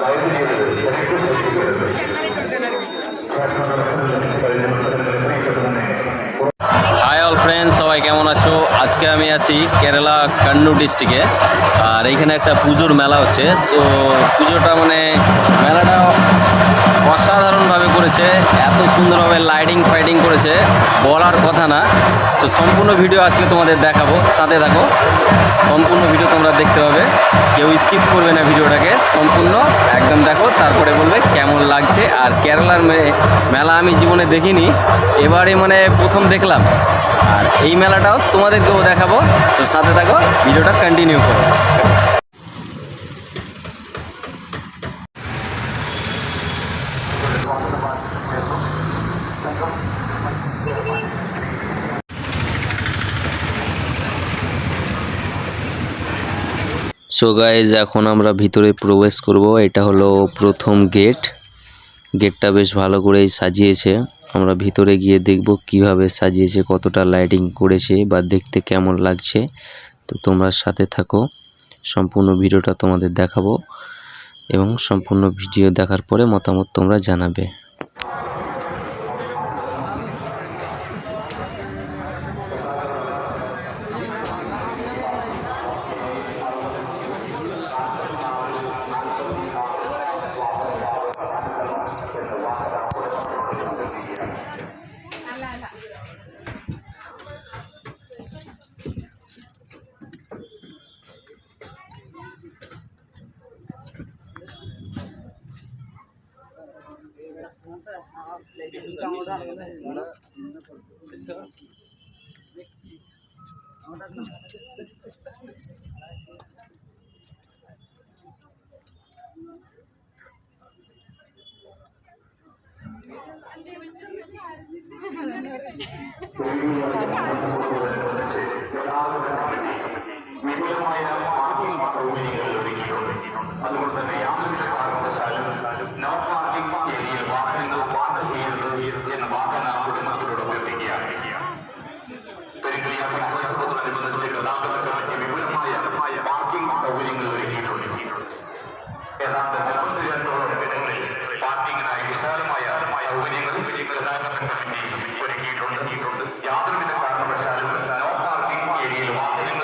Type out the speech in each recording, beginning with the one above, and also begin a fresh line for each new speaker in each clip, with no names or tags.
High all friends, সবাই কেমন আছো? আজকে আমি আছি কেরালা কান্নুর ডিস্ট্রিক্টে। আর এইখানে একটা পুজোর মেলা হচ্ছে। সো পুজোটা মেলাটা অসাধারণভাবে করেছে, এত সুন্দরভাবে লাইটিং ফাইটিং করেছে, বলার কথা না। তো সম্পূর্ণ ভিডিও আজকে তোমাদের দেখাবো, সাথে থাকো। সম্পূর্ণ ভিডিও তোমরা দেখতে পাবে, কেউ স্কিপ করবে না ভিডিওটাকে, সম্পূর্ণ একদম দেখো, তারপরে বলবে কেমন লাগছে। আর কেরালার মেলা আমি জীবনে দেখিনি, এবারে প্রথম দেখলাম। আর এই মেলাটাও তোমাদেরকেও দেখাবো, তো সাথে থাকো, ভিডিওটা কন্টিনিউ করো। সো গাইজ, এখন আমরা ভিতরে প্রবেশ করব। এটা হলো প্রথম গেট। গেটটা বেশ ভালো করেই সাজিয়েছে। আমরা ভিতরে গিয়ে দেখব কিভাবে সাজিয়েছে, কতটা লাইটিং করেছে বা দেখতে কেমন লাগছে। তো তোমরা সাথে থাকো, সম্পূর্ণ ভিডিওটা তোমাদের দেখাবো এবং সম্পূর্ণ ভিডিও দেখার পরে মতামত তোমরা জানাবে।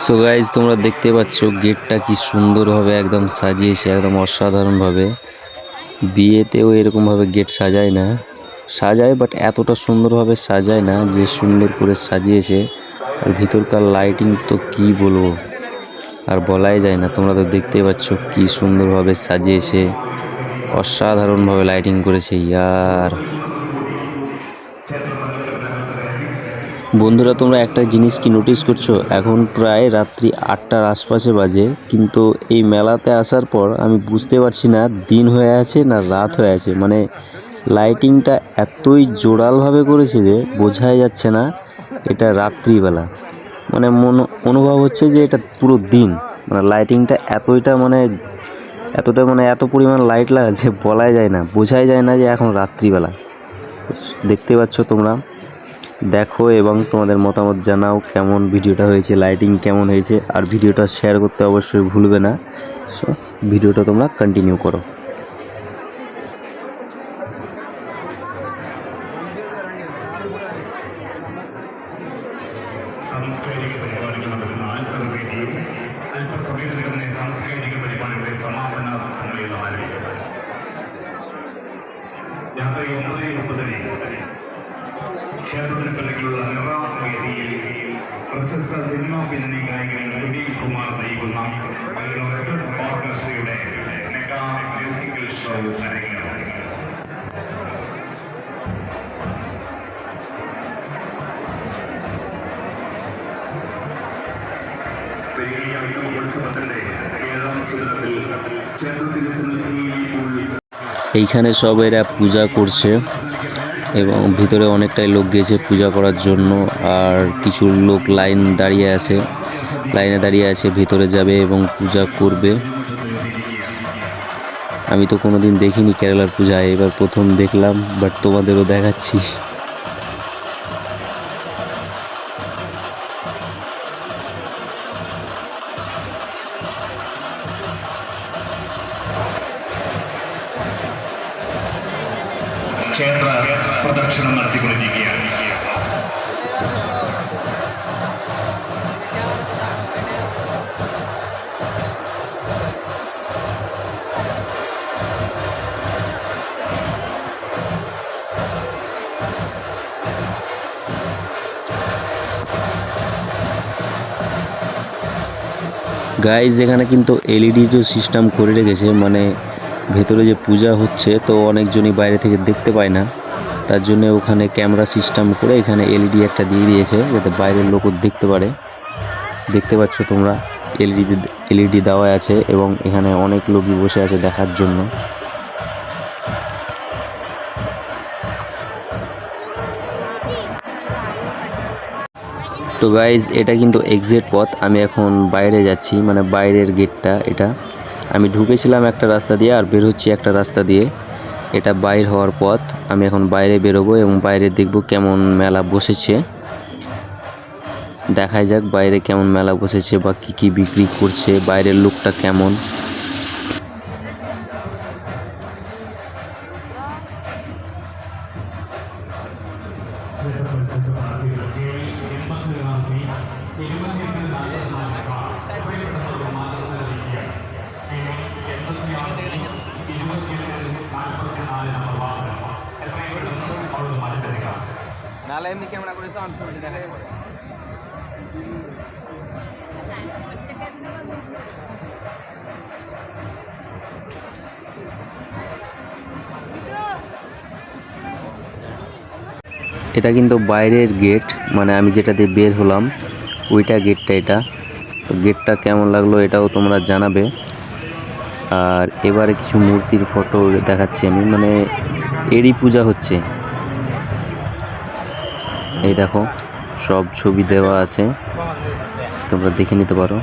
সো গাইজ, তোমরা দেখতে পাচ্ছ গেটটা কি সুন্দরভাবে একদম সাজিয়েছে, একদম অসাধারণভাবে। বিয়েতেও এরকমভাবে গেট সাজায় না, সাজায় বাট এতটা সুন্দরভাবে সাজায় না যে সুন্দর করে সাজিয়েছে। আর ভিতরকার লাইটিং তো কি বলবো, আর বলাই যায় না। তোমরা তো দেখতেই পাচ্ছ কি সুন্দরভাবে সাজিয়েছে, অসাধারণভাবে লাইটিং করেছে ইয়ার। বন্ধুরা, তোমরা একটা জিনিস কি নোটিস করছো? এখন প্রায় রাত্রি 8টার আশপাশে বাজে, কিন্তু এই মেলাতে আসার পর আমি বুঝতে পারছি না দিন হয়ে আছে না রাত হয়ে আছে। লাইটিংটা এতই জোরালভাবে করেছে যে বোঝাই যাচ্ছে না এটা রাত্রিবেলা। অনুভব হচ্ছে যে এটা পুরো দিন। লাইটিংটা এত পরিমাণ লাইট লাগাচ্ছে, বলাই যায় না, বোঝাই যায় না যে এখন রাত্রিবেলা। দেখতে পাচ্ছ তোমরা, দেখো এবং তোমাদের মতামত জানাও কেমন ভিডিওটা হয়েছে, লাইটিং কেমন হয়েছে। আর ভিডিওটা শেয়ার করতে অবশ্যই ভুলবে না। সো ভিডিওটা তোমরা কন্টিনিউ করো।
സാംസ്കാരിക പരിപാടികൾ നടക്കുന്ന ആൽത്തറവേദിയിൽ അല്പസമയത്തിനകം തന്നെ സാംസ്കാരിക പരിപാടിയുടെ സമാപന സമ്മേളനം ആരംഭിക്കും. രാത്രി 9:30 ക്ഷേത്രത്തിന് പിറകിലുള്ള നിറ വേദിയിൽ പ്രശസ്ത സിനിമാ പിന്നണി ഗായകൻ സുനിൽ കുമാർ നയിക്കുന്ന SS ഓർക്കസ്ട്രയുടെ മെഗാ മ്യൂസിക്കൽ ഷോ അരങ്ങേറും.
এইখানে সব এরা পূজা করছে এবং ভিতরে অনেকটাই লোক গেছে পূজা করার জন্য। আর কিছু লোক লাইনে দাঁড়িয়ে আছে, ভিতরে যাবে এবং পূজা করবে। আমি তো কোনোদিন দেখিনি কেরালার পূজা, এবার প্রথম দেখলাম, বাট তোমাদেরও দেখাচ্ছি।
പ്രദക്ഷിണം നടത്തിക്കൊണ്ടിരിക്കുകയാണ്.
গাইজ এখানে কিন্তু এলইডির সিস্টেম করে রেখেছে, মানে ভেতরে যে পূজা হচ্ছে তো অনেকজনই বাইরে থেকে দেখতে পায় না, তার জন্য ওখানে ক্যামেরা সিস্টেম করে এখানে এলইডি একটা দিয়ে দিয়েছে যাতে বাইরের লোকও দেখতে পারে। দেখতে পাচ্ছ তোমরা এলইডি দেওয়া আছে এবং এখানে অনেক লোকই বসে আছে দেখার জন্য। তো গাইজ এটা কিন্তু এক্সিট পথ, আমি এখন বাইরে যাচ্ছি, মানে বাইরের গেটটা এটা। আমি ঢুকেছিলাম একটা রাস্তা দিয়ে আর বের হচ্ছি একটা রাস্তা দিয়ে, এটা বাইর হওয়ার পথ। আমি এখন বাইরে বেরোবো এবং বাইরে দেখব কেমন মেলা বসেছে, দেখাই যাক বাইরে কেমন মেলা বসেছে বা কি কি বিক্রি করছে, বাইরের লোকটা কেমন।
নালে এমনি ক্যামেরা করে সাউন্ড শুনতে দেখা যাবে।
এটা কিন্তু বাইরের গেট, মানে আমি যেটা দিয়ে বের হলাম ওইটা গেটটা। এটা তো গেটটা কেমন লাগলো এটাও তোমরা জানাবে। আর এবারে কিছু মূর্তির ফটো দেখাচ্ছি আমি, মানে এরই পূজা হচ্ছে। এই দেখো সব ছবি দেওয়া আছে, তোমরা দেখে নিতে পারো।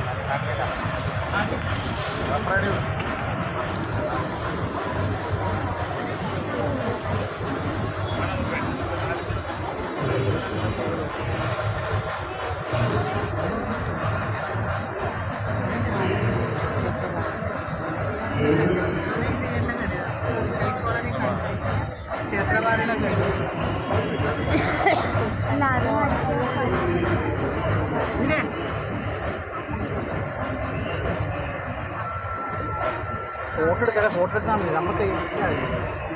ഫോട്ടോ എടുക്കാൻ ഫോട്ടോ എടുത്താൽ മതി, നമുക്ക്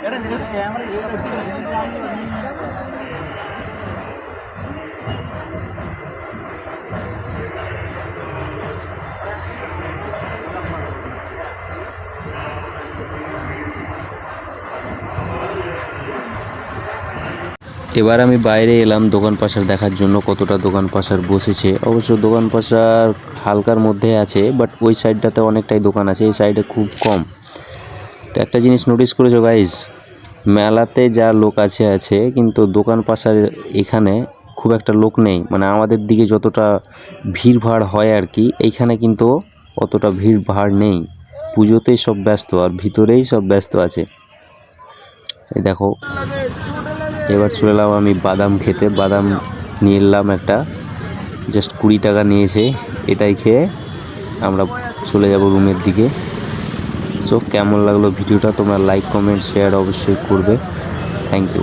എടാ നിങ്ങൾക്ക് ക്യാമറ
এবার আমি বাইরে এলাম দোকান পাশার দেখার জন্য কতটা দোকান পাশার বসেছে। অবশ্য দোকান পাশার হালকার মধ্যে আছে, বাট ওই সাইডটাতে অনেকটাই দোকান আছে, এই সাইডে খুব কম। তো একটা জিনিস নোটিস করেছো গাইজ, মেলাতে যা লোক আছে কিন্তু দোকান পাশার এখানে খুব একটা লোক নেই, মানে আমাদের দিকে যতটা ভিড় ভাড় হয় আর কি, এইখানে কিন্তু অতটা ভিড় ভাড় নেই। পুজোতেই সব ব্যস্ত আর ভিতরেই সব ব্যস্ত আছে। এই দেখো এবার চলে এলাম আমি বাদাম খেতে, বাদাম নিয়ে এলাম একটা, জাস্ট 20 টাকা নিয়েছে। এটাই খেয়ে আমরা চলে যাব রুমের দিকে। সো কেমন লাগলো ভিডিওটা তোমরা লাইক কমেন্ট শেয়ার অবশ্যই করবে। Thank you.